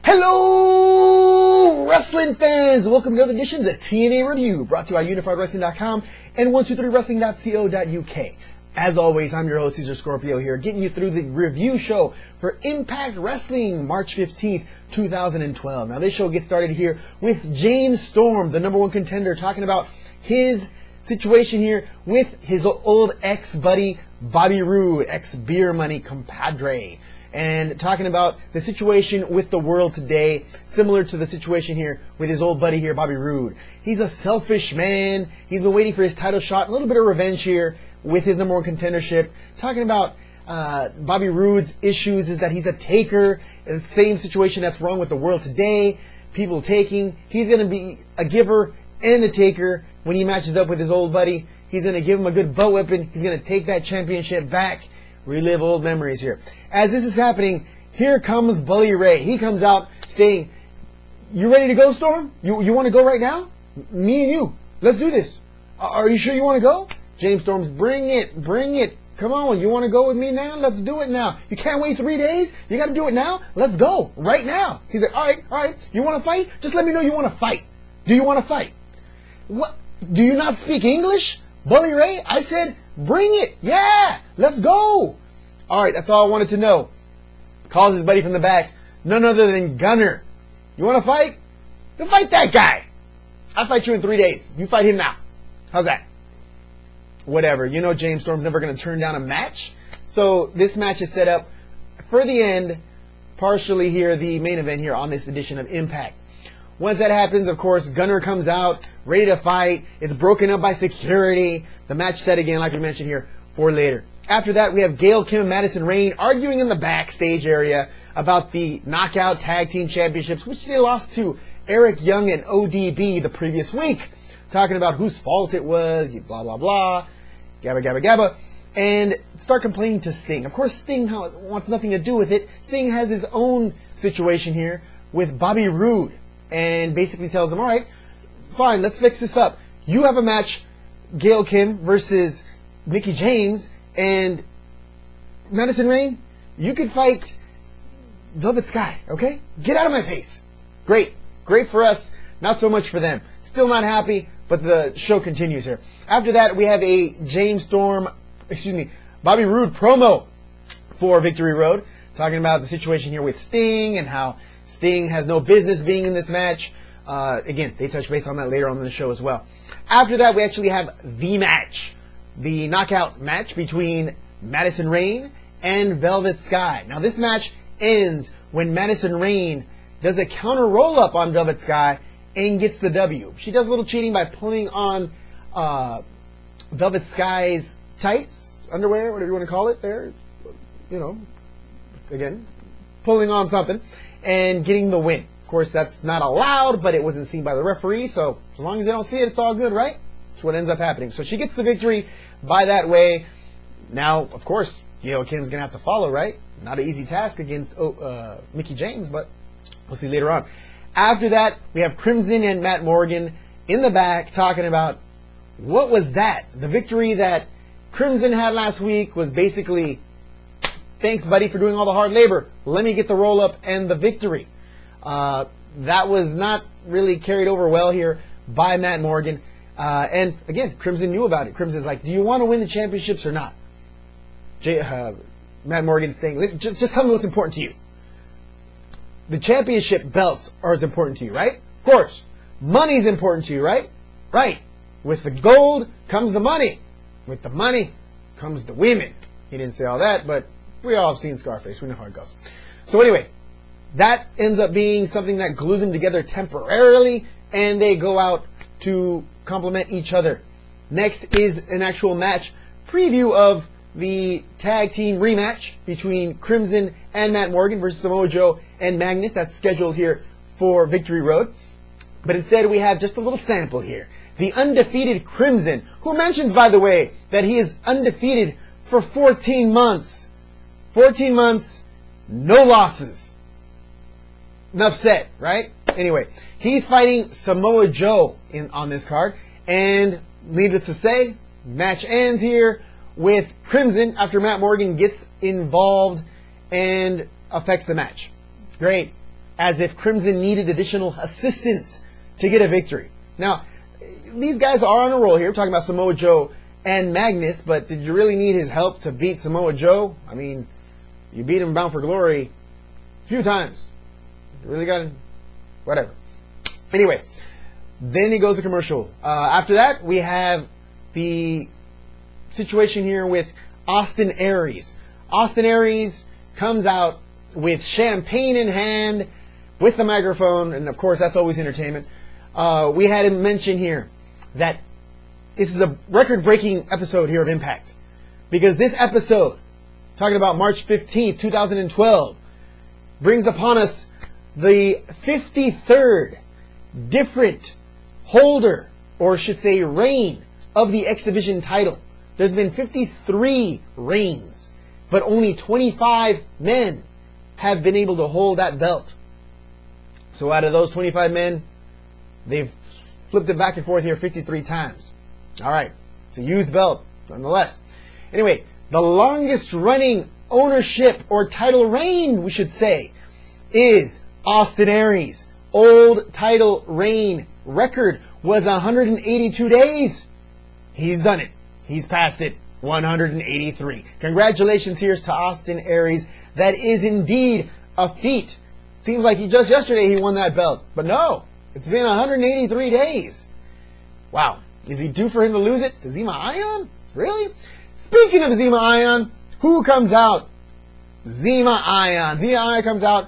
Hello, wrestling fans! Welcome to another edition of the TNA Review, brought to you by UnifiedWrestling.com and 123wrestling.co.uk. As always, I'm your host, Caesar Scorpio here, getting you through the review show for Impact Wrestling, March 15th, 2012. Now, this show gets started here with James Storm, the #1 contender, talking about his situation here with his old ex-buddy, Bobby Roode, ex-beer money compadre. And talking about the situation with the world today, similar to the situation here with his old buddy here, Bobby Roode. He's a selfish man. He's been waiting for his title shot, a little bit of revenge here with his #1 contendership. Talking about Bobby Roode's issues is that he's a taker. The same situation that's wrong with the world today. People taking. He's going to be a giver and a taker when he matches up with his old buddy. He's going to give him a good butt whipping. He's going to take that championship back. Relive old memories here. As this is happening, here comes Bully Ray. He comes out saying, "You ready to go, Storm? You want to go right now? Me and you. Let's do this. Are you sure you want to go?" James Storm's, bring it. Come on, you want to go with me now? Let's do it now. You can't wait 3 days? You got to do it now? Let's go, right now. He's like, all right. You want to fight? Just let me know you want to fight. Do you want to fight? What? Do you not speak English? Bully Ray? I said, bring it. Yeah, let's go. All right, that's all I wanted to know. Calls his buddy from the back, none other than Gunner. You want to fight? Then fight that guy. I'll fight you in 3 days. You fight him now. How's that? Whatever. You know James Storm's never going to turn down a match. So this match is set up for the end, partially here, the main event here on this edition of Impact. Once that happens, of course, Gunner comes out, ready to fight. It's broken up by security. The match set again, like we mentioned here, for later. After that, we have Gail Kim and Madison Rayne arguing in the backstage area about the Knockout Tag Team Championships, which they lost to Eric Young and ODB the previous week. Talking about whose fault it was, blah, blah, blah, gabba, and start complaining to Sting. Of course, Sting wants nothing to do with it. Sting has his own situation here with Bobby Roode, and basically tells him, all right, fine, let's fix this up. You have a match, Gail Kim versus Mickie James, and Madison Rayne, you can fight Velvet Sky, okay? Get out of my face. Great for us, not so much for them. Still not happy, but the show continues here. After that, we have a Bobby Roode promo for Victory Road, talking about the situation here with Sting and how Sting has no business being in this match. Again, they touch base on that later on in the show as well. After that, we actually have the match, the knockout match between Madison Rayne and Velvet Sky. Now, this match ends when Madison Rayne does a counter roll-up on Velvet Sky and gets the W. She does a little cheating by pulling on Velvet Sky's tights, underwear, whatever you want to call it there. You know, again, pulling on something and getting the win. Of course, that's not allowed, but it wasn't seen by the referee, so as long as they don't see it, it's all good, right? That's what ends up happening. So she gets the victory by that way. Now, of course, Gail Kim's going to have to follow, right? Not an easy task against Mickie James, but we'll see later on. After that, we have Crimson and Matt Morgan in the back talking about what was that? The victory that Crimson had last week was basically, thanks, buddy, for doing all the hard labor. Let me get the roll-up and the victory. That was not really carried over well here by Matt Morgan. And again, Crimson knew about it. Crimson's like, do you want to win the championships or not? Matt Morgan's saying, just tell me what's important to you. The championship belts are as important to you, right? Of course. Money's important to you, right? Right. With the gold comes the money. With the money comes the women. He didn't say all that, but we all have seen Scarface. We know how it goes. So anyway, that ends up being something that glues them together temporarily, and they go out to complement each other. Next is an actual match preview of the tag team rematch between Crimson and Matt Morgan versus Samoa Joe and Magnus. That's scheduled here for Victory Road. But instead we have just a little sample here. The undefeated Crimson, who mentions, by the way, that he is undefeated for 14 months. 14 months, no losses. Enough said, right? Anyway, he's fighting Samoa Joe on this card. And needless to say, match ends here with Crimson after Matt Morgan gets involved and affects the match. Great. as if Crimson needed additional assistance to get a victory. Now, these guys are on a roll here. We're talking about Samoa Joe and Magnus, but did you really need his help to beat Samoa Joe? I mean, you beat him Bound for Glory a few times. You really got to... whatever. Anyway, then he goes to commercial. After that, we have the situation here with Austin Aries. Austin Aries comes out with champagne in hand, with the microphone, and of course that's always entertainment. We had him mention here that this is a record-breaking episode here of Impact, because this episode, talking about March 15th, 2012, brings upon us the 53rd different holder, or should say reign, of the X Division title. There's been 53 reigns, but only 25 men have been able to hold that belt. So out of those 25 men, they've flipped it back and forth here 53 times. All right, it's a used belt, nonetheless. Anyway, the longest running ownership or title reign, we should say, is Austin Aries. Old title reign record was 182 days. He's done it. He's passed it. 183. Congratulations here to Austin Aries. That is indeed a feat. Seems like just yesterday he won that belt. But no, it's been 183 days. Wow. Is he due for him to lose it to Zema Ion? Really? Speaking of Zema Ion, who comes out? Zema Ion. Zema Ion comes out.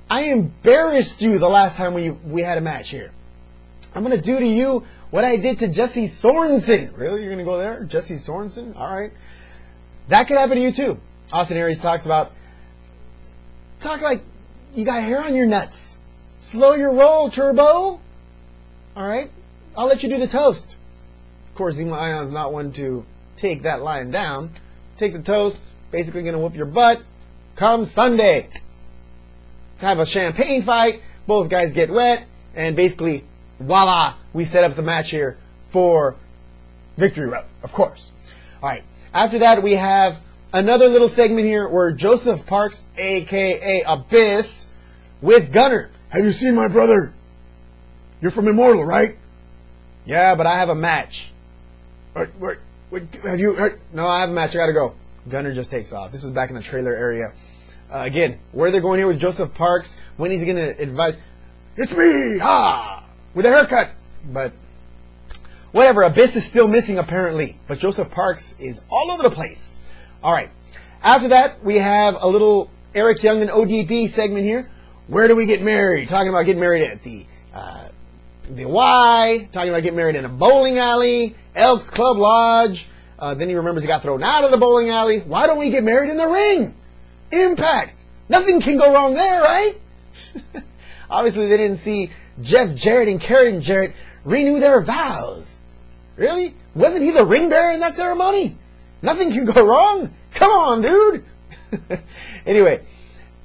I embarrassed you the last time we had a match here. I'm going to do to you what I did to Jesse Sorensen. Really? You're going to go there? Jesse Sorensen? All right. That could happen to you too. Austin Aries talk like you got hair on your nuts. Slow your roll, Turbo. All right. I'll let you do the toast. Of course, Zema Ion's not one to take that line down. Take the toast. Basically going to whoop your butt. Come Sunday. Have a champagne fight. Both guys get wet. And basically, voila, we set up the match here for Victory Road, of course. All right. After that, we have another little segment here where Joseph Parks, a.k.a. Abyss, with Gunner. Have you seen my brother? You're from Immortal, right? Yeah, but I have a match. Have you heard? No, I have a match. I got to go. Gunner just takes off. This was back in the trailer area. Again, where they're going here with Joseph Parks, when he's going to advise, it's me, with a haircut. But whatever, Abyss is still missing apparently. But Joseph Parks is all over the place. All right. After that, we have a little Eric Young and ODB segment here. Where do we get married? Talking about getting married at the Y. Talking about getting married in a bowling alley. Elks Club Lodge. Then he remembers he got thrown out of the bowling alley. Why don't we get married in the ring? Impact. Nothing can go wrong there, right? Obviously, they didn't see Jeff Jarrett and Karen Jarrett renew their vows. Really? Wasn't he the ring bearer in that ceremony? Nothing can go wrong. Come on, dude. Anyway,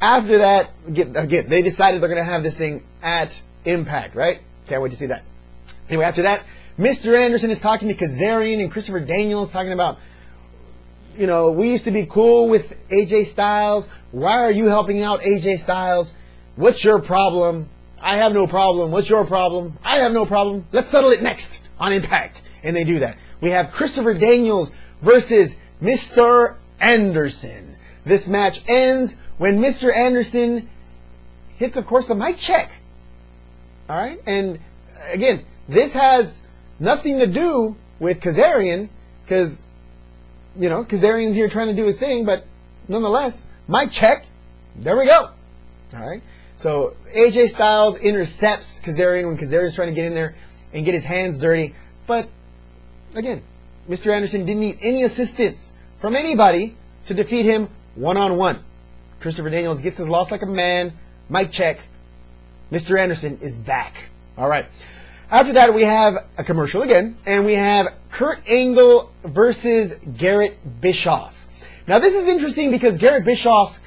after that, again, they decided they're going to have this thing at Impact, right? Can't wait to see that. Anyway, after that, Mr. Anderson is talking to Kazarian and Christopher Daniels, talking about, you know, we used to be cool with AJ Styles. Why are you helping out AJ Styles? What's your problem? I have no problem. What's your problem? I have no problem. Let's settle it next on Impact. And they do that. We have Christopher Daniels versus Mr. Anderson. This match ends when Mr. Anderson hits, of course, the mic check. All right? And again, this has nothing to do with Kazarian, because, you know, Kazarian's here trying to do his thing, but nonetheless, mic check. There we go. All right? So AJ Styles intercepts Kazarian when Kazarian's trying to get in there and get his hands dirty. But again, Mr. Anderson didn't need any assistance from anybody to defeat him one-on-one. Christopher Daniels gets his loss like a man. Mic check. Mr. Anderson is back. All right. After that, we have a commercial again, and we have Kurt Angle versus Garrett Bischoff. Now, this is interesting because Garrett Bischoff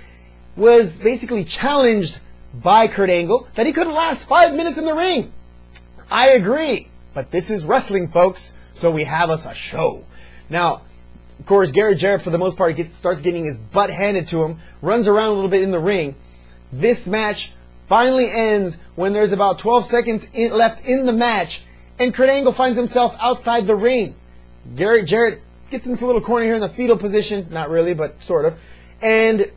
was basically challenged by Kurt Angle that he couldn't last 5 minutes in the ring. I agree, but this is wrestling, folks, so we have us a show. Now, of course, Garrett Jarrett, for the most part, starts getting his butt handed to him, runs around a little bit in the ring. This match finally ends when there's about 12 seconds left in the match, and Kurt Angle finds himself outside the ring. Jarrett gets into a little corner here in the fetal position, not really, but sort of, and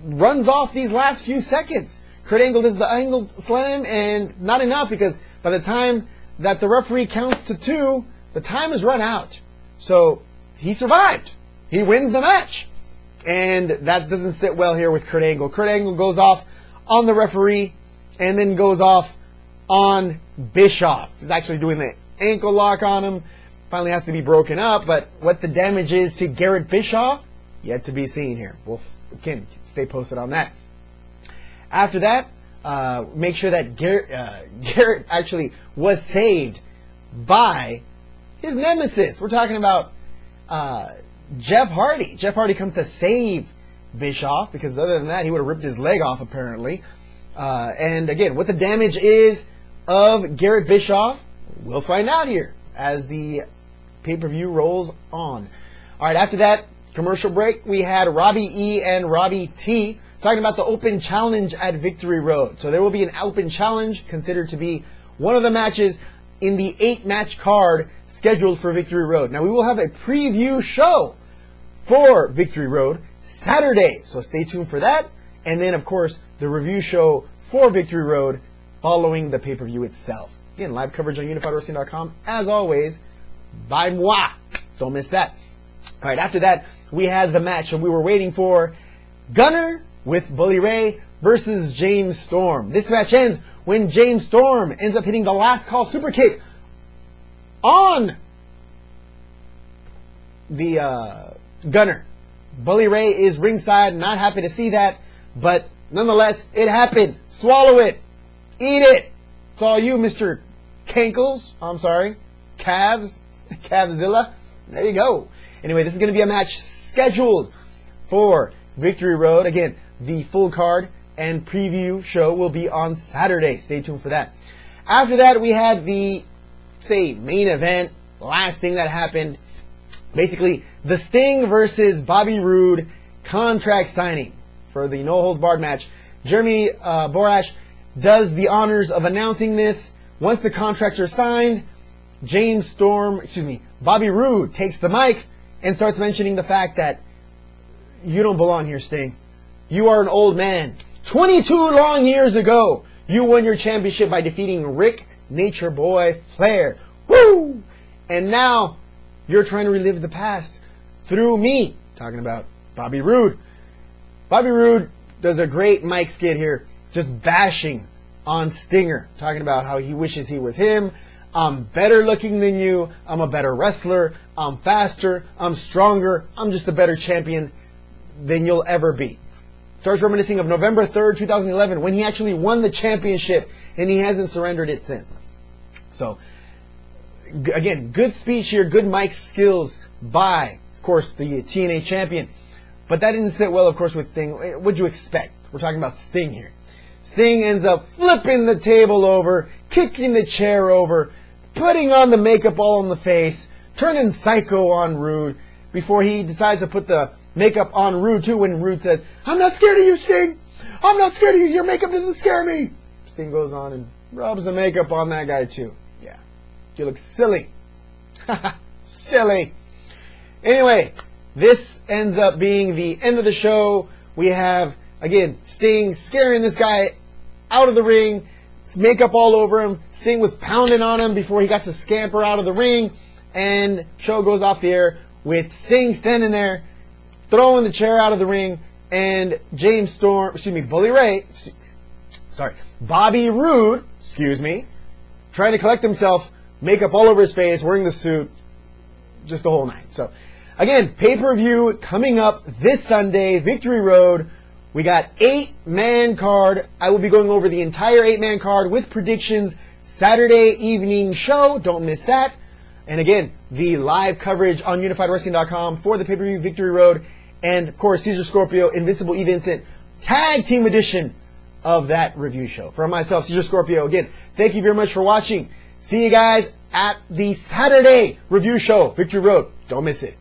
runs off these last few seconds. Kurt Angle does the angle slam, and not enough, because by the time that the referee counts to 2, the time has run out. So he survived. He wins the match. And that doesn't sit well here with Kurt Angle. Kurt Angle goes off on the referee and then goes off on Bischoff. He's actually doing the ankle lock on him. Finally has to be broken up, but what the damage is to Garrett Bischoff, yet to be seen here. We'll again stay posted on that. After that, make sure that Garrett actually was saved by his nemesis. We're talking about Jeff Hardy. Jeff Hardy comes to save Bischoff, because other than that, he would have ripped his leg off apparently. And again, what the damage is of Garrett Bischoff, we'll find out here as the pay-per-view rolls on. All right, after that commercial break, we had Robbie E and Robbie T talking about the open challenge at Victory Road. So there will be an open challenge considered to be one of the matches in the 8-match card scheduled for Victory Road. Now, we will have a preview show for Victory Road Saturday, so stay tuned for that. And then, of course, the review show for Victory Road following the pay-per-view itself. Again, live coverage on UnifiedWrestling.com, as always, by moi. Don't miss that. All right, after that, we had the match that we were waiting for. Gunner with Bully Ray versus James Storm. This match ends when James Storm ends up hitting the last call super kick on the Gunner. Bully Ray is ringside, not happy to see that, but nonetheless, it happened. Swallow it. Eat it. It's all you, Mr. Cankles. I'm sorry. Calves. Cavzilla. There you go. Anyway, this is going to be a match scheduled for Victory Road. Again, the full card and preview show will be on Saturday. Stay tuned for that. After that, we had the, main event. Last thing that happened. Basically, the Sting versus Bobby Roode contract signing for the no-holds-barred match. Jeremy Borash does the honors of announcing this. Once the contracts are signed, Bobby Roode takes the mic and starts mentioning the fact that you don't belong here, Sting. You are an old man. 22 long years ago, you won your championship by defeating Rick Nature Boy Flair. Woo! And now you're trying to relive the past through me. Talking about Bobby Roode. Bobby Roode does a great mic skit here, just bashing on Stinger, talking about how he wishes he was him. I'm better looking than you. I'm a better wrestler. I'm faster. I'm stronger. I'm just a better champion than you'll ever be. Starts reminiscing of November 3rd, 2011, when he actually won the championship, and he hasn't surrendered it since. So, again, good speech here, good mic skills by, of course, the TNA champion. But that didn't sit well, of course, with Sting. What'd you expect? We're talking about Sting here. Sting ends up flipping the table over, kicking the chair over, putting on the makeup all on the face, turning psycho on Roode, before he decides to put the makeup on Roode too, when Roode says, "I'm not scared of you, Sting. I'm not scared of you. Your makeup doesn't scare me." Sting goes on and rubs the makeup on that guy too. Yeah. You look silly. Silly. Anyway, this ends up being the end of the show. We have, again, Sting scaring this guy out of the ring. It's makeup all over him. Sting was pounding on him before he got to scamper out of the ring. And show goes off the air with Sting standing there, throwing the chair out of the ring, and Bobby Roode, trying to collect himself, makeup all over his face, wearing the suit, just the whole night. So, again, pay-per-view coming up this Sunday, Victory Road. We got 8-man card. I will be going over the entire 8-man card with predictions Saturday evening show. Don't miss that. And again, the live coverage on UnifiedWrestling.com for the pay-per-view Victory Road. And, of course, Cesar Scorpio, Invincible E. Vincent, tag team edition of that review show. From myself, Cesar Scorpio, again, thank you very much for watching. See you guys at the Saturday review show, Victory Road. Don't miss it.